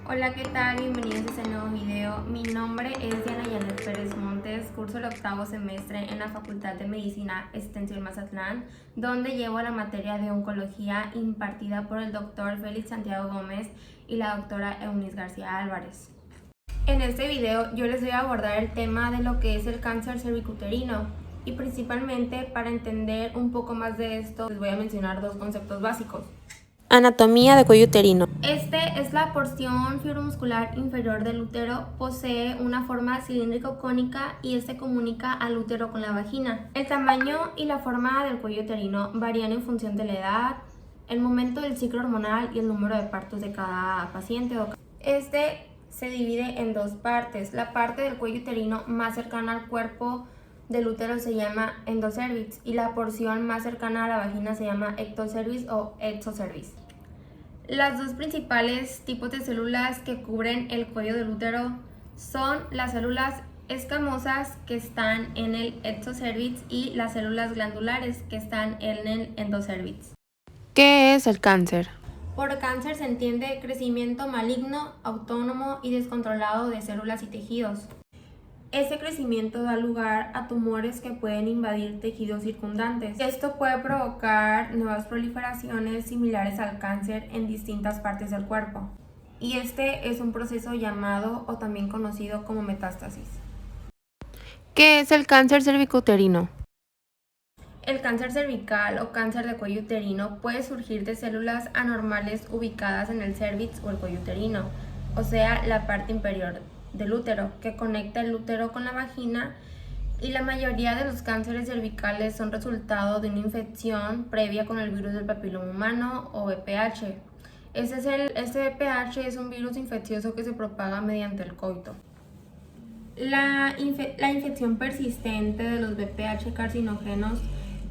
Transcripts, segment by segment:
Hola, ¿qué tal? Bienvenidos a este nuevo video. Mi nombre es Diana Yanet Pérez Montes, curso el octavo semestre en la Facultad de Medicina Extensión Mazatlán, donde llevo la materia de oncología impartida por el doctor Félix Santiago Gómez y la doctora Eunice García Álvarez. En este video yo les voy a abordar el tema de lo que es el cáncer cervicuterino y principalmente para entender un poco más de esto les voy a mencionar dos conceptos básicos. Anatomía de cuello uterino. Este es la porción fibromuscular inferior del útero, posee una forma cilíndrico-cónica y este comunica al útero con la vagina. El tamaño y la forma del cuello uterino varían en función de la edad, el momento del ciclo hormonal y el número de partos de cada paciente. Este se divide en dos partes. La parte del cuello uterino más cercana al cuerpo del útero se llama endocervix y la porción más cercana a la vagina se llama ectocervix o exocervix. Las dos principales tipos de células que cubren el cuello del útero son las células escamosas que están en el exocervix y las células glandulares que están en el endocervix. ¿Qué es el cáncer? Por cáncer se entiende crecimiento maligno, autónomo y descontrolado de células y tejidos. Este crecimiento da lugar a tumores que pueden invadir tejidos circundantes. Esto puede provocar nuevas proliferaciones similares al cáncer en distintas partes del cuerpo. Y este es un proceso llamado o también conocido como metástasis. ¿Qué es el cáncer cervicuterino? El cáncer cervical o cáncer de cuello uterino puede surgir de células anormales ubicadas en el cervix o el cuello uterino, o sea, la parte inferior del útero, que conecta el útero con la vagina, y la mayoría de los cánceres cervicales son resultado de una infección previa con el virus del papiloma humano o VPH. Este VPH es un virus infeccioso que se propaga mediante el coito. La infección persistente de los VPH carcinógenos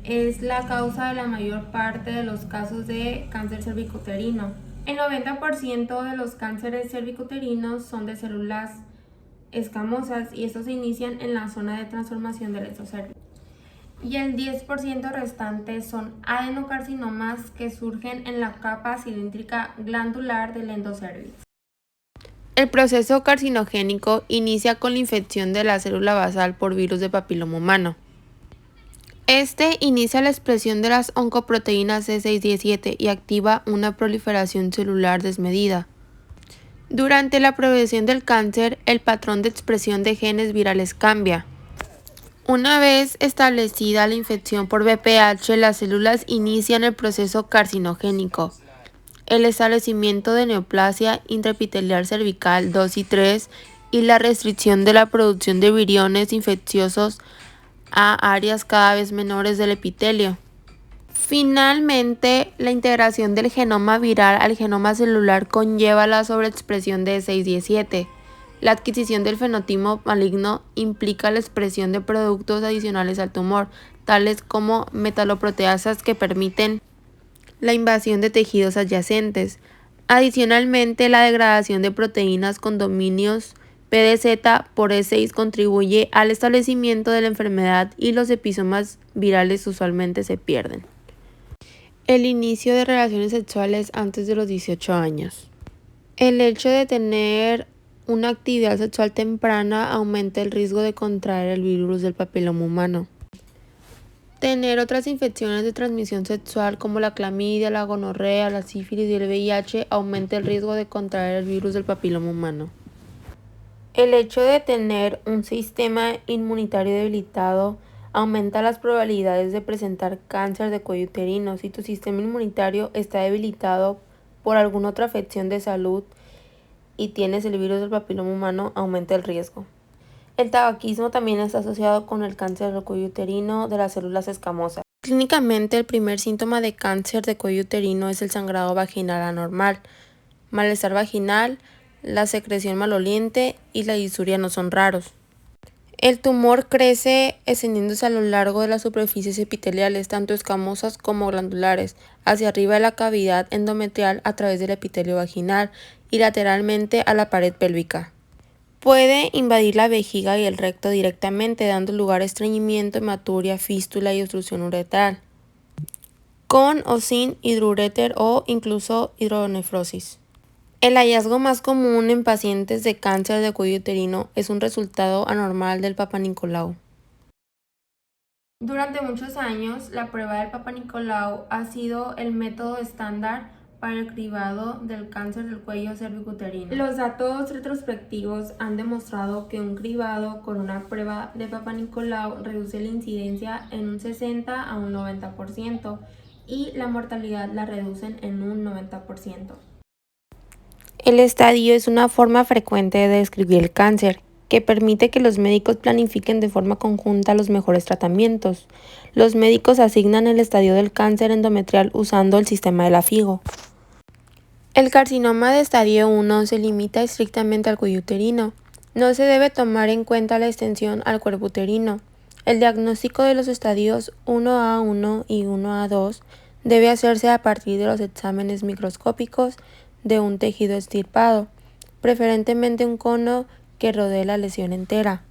es la causa de la mayor parte de los casos de cáncer cervicuterino. El 90% de los cánceres cervicuterinos son de células escamosas y estos se inician en la zona de transformación del exocervix. Y el 10% restante son adenocarcinomas que surgen en la capa cilíndrica glandular del endocervix. El proceso carcinogénico inicia con la infección de la célula basal por virus de papiloma humano. Este inicia la expresión de las oncoproteínas C617 y activa una proliferación celular desmedida. Durante la progresión del cáncer, el patrón de expresión de genes virales cambia. Una vez establecida la infección por VPH, las células inician el proceso carcinogénico. El establecimiento de neoplasia intraepitelial cervical 2 y 3 y la restricción de la producción de viriones infecciosos a áreas cada vez menores del epitelio. Finalmente, la integración del genoma viral al genoma celular conlleva la sobreexpresión de C617. La adquisición del fenotipo maligno implica la expresión de productos adicionales al tumor, tales como metaloproteasas que permiten la invasión de tejidos adyacentes. Adicionalmente, la degradación de proteínas con dominios PDZ por E6 contribuye al establecimiento de la enfermedad y los episomas virales usualmente se pierden. El inicio de relaciones sexuales antes de los 18 años. El hecho de tener una actividad sexual temprana aumenta el riesgo de contraer el virus del papiloma humano. Tener otras infecciones de transmisión sexual como la clamidia, la gonorrea, la sífilis y el VIH aumenta el riesgo de contraer el virus del papiloma humano. El hecho de tener un sistema inmunitario debilitado aumenta las probabilidades de presentar cáncer de cuello uterino. Si tu sistema inmunitario está debilitado por alguna otra afección de salud y tienes el virus del papiloma humano, aumenta el riesgo. El tabaquismo también está asociado con el cáncer del cuello uterino de las células escamosas. Clínicamente, el primer síntoma de cáncer de cuello uterino es el sangrado vaginal anormal, malestar vaginal, la secreción maloliente y la disuria no son raros. El tumor crece extendiéndose a lo largo de las superficies epiteliales, tanto escamosas como glandulares, hacia arriba de la cavidad endometrial a través del epitelio vaginal y lateralmente a la pared pélvica. Puede invadir la vejiga y el recto directamente, dando lugar a estreñimiento, hematuria, fístula y obstrucción uretral, con o sin hidroureter o incluso hidronefrosis. El hallazgo más común en pacientes de cáncer de cuello uterino es un resultado anormal del Papa Nicolau. Durante muchos años, la prueba del Papa Nicolau ha sido el método estándar para el cribado del cáncer del cuello cervicuterino. Los datos retrospectivos han demostrado que un cribado con una prueba de Papa Nicolau reduce la incidencia en un 60 a un 90% y la mortalidad la reducen en un 90%. El estadio es una forma frecuente de describir el cáncer, que permite que los médicos planifiquen de forma conjunta los mejores tratamientos. Los médicos asignan el estadio del cáncer endometrial usando el sistema de la FIGO. El carcinoma de estadio 1 se limita estrictamente al cuello uterino. No se debe tomar en cuenta la extensión al cuerpo uterino. El diagnóstico de los estadios 1A1 y 1A2 debe hacerse a partir de los exámenes microscópicos de un tejido extirpado, preferentemente un cono que rodee la lesión entera.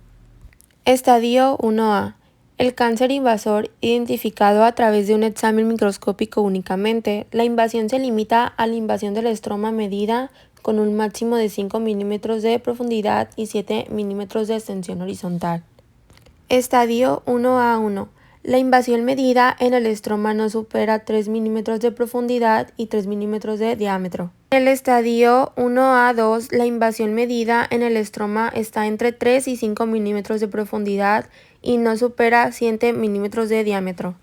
Estadio 1A. El cáncer invasor identificado a través de un examen microscópico únicamente. La invasión se limita a la invasión del estroma medida con un máximo de 5 milímetros de profundidad y 7 milímetros de extensión horizontal. Estadio 1A1. La invasión medida en el estroma no supera 3 milímetros de profundidad y 3 milímetros de diámetro. En el estadio 1A2, la invasión medida en el estroma está entre 3 y 5 milímetros de profundidad y no supera 7 milímetros de diámetro.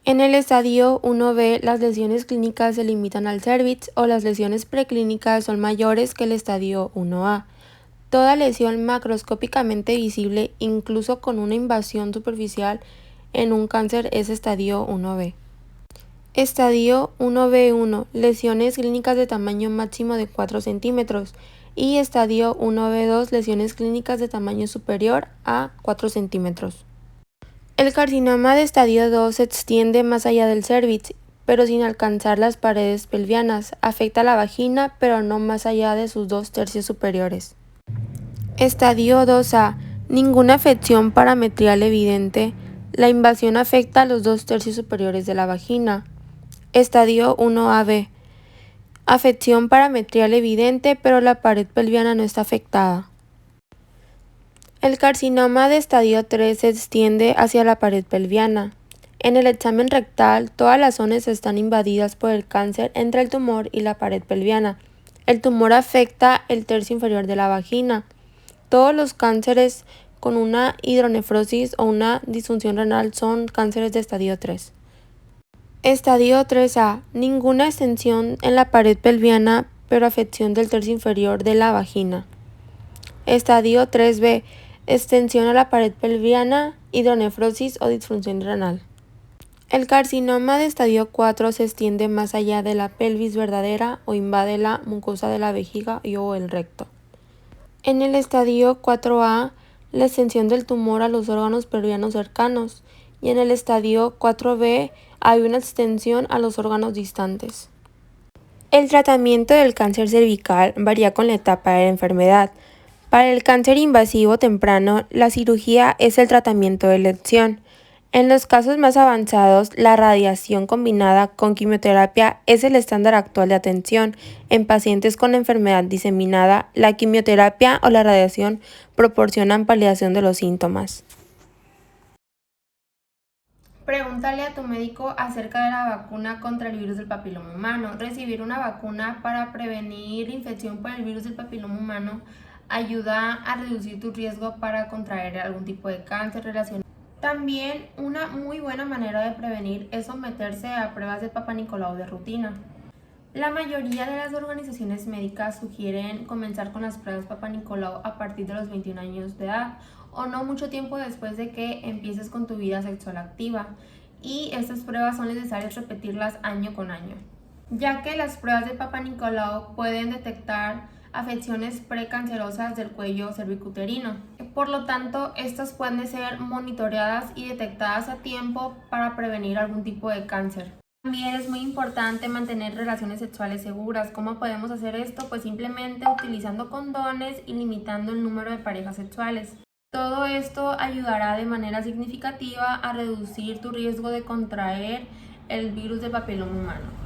En el estadio 1B, las lesiones clínicas se limitan al cérvix o las lesiones preclínicas son mayores que el estadio 1A. Toda lesión macroscópicamente visible, incluso con una invasión superficial en un cáncer, es estadio 1B. Estadio 1B1, lesiones clínicas de tamaño máximo de 4 centímetros y estadio 1B2, lesiones clínicas de tamaño superior a 4 centímetros. El carcinoma de estadio 2 se extiende más allá del cérvix, pero sin alcanzar las paredes pelvianas. Afecta la vagina, pero no más allá de sus 2/3 superiores. Estadio 2A. Ninguna afección parametrial evidente. La invasión afecta a los 2/3 superiores de la vagina. Estadio 1AB. Afección parametrial evidente, pero la pared pelviana no está afectada. El carcinoma de estadio 3 se extiende hacia la pared pelviana. En el examen rectal, todas las zonas están invadidas por el cáncer entre el tumor y la pared pelviana. El tumor afecta el tercio inferior de la vagina. Todos los cánceres con una hidronefrosis o una disfunción renal son cánceres de estadio 3. Estadio 3A. Ninguna extensión en la pared pelviana, pero afección del tercio inferior de la vagina. Estadio 3B. Extensión a la pared pelviana, hidronefrosis o disfunción renal. El carcinoma de estadio 4 se extiende más allá de la pelvis verdadera o invade la mucosa de la vejiga o el recto. En el estadio 4A, la extensión del tumor a los órganos pelvianos cercanos, y en el estadio 4B hay una extensión a los órganos distantes. El tratamiento del cáncer cervical varía con la etapa de la enfermedad. Para el cáncer invasivo temprano, la cirugía es el tratamiento de elección. En los casos más avanzados, la radiación combinada con quimioterapia es el estándar actual de atención. En pacientes con enfermedad diseminada, la quimioterapia o la radiación proporcionan paliación de los síntomas. Pregúntale a tu médico acerca de la vacuna contra el virus del papiloma humano. Recibir una vacuna para prevenir infección por el virus del papiloma humano ayuda a reducir tu riesgo para contraer algún tipo de cáncer relacionado. También una muy buena manera de prevenir es someterse a pruebas de Papa Nicolau de rutina. La mayoría de las organizaciones médicas sugieren comenzar con las pruebas Papa Nicolau a partir de los 21 años de edad o no mucho tiempo después de que empieces con tu vida sexual activa, y estas pruebas son necesarias repetirlas año con año, ya que las pruebas de Papa Nicolau pueden detectar afecciones precancerosas del cuello cervicuterino. Por lo tanto, estas pueden ser monitoreadas y detectadas a tiempo para prevenir algún tipo de cáncer. También es muy importante mantener relaciones sexuales seguras. ¿Cómo podemos hacer esto? Pues simplemente utilizando condones y limitando el número de parejas sexuales. Todo esto ayudará de manera significativa a reducir tu riesgo de contraer el virus del papiloma humano.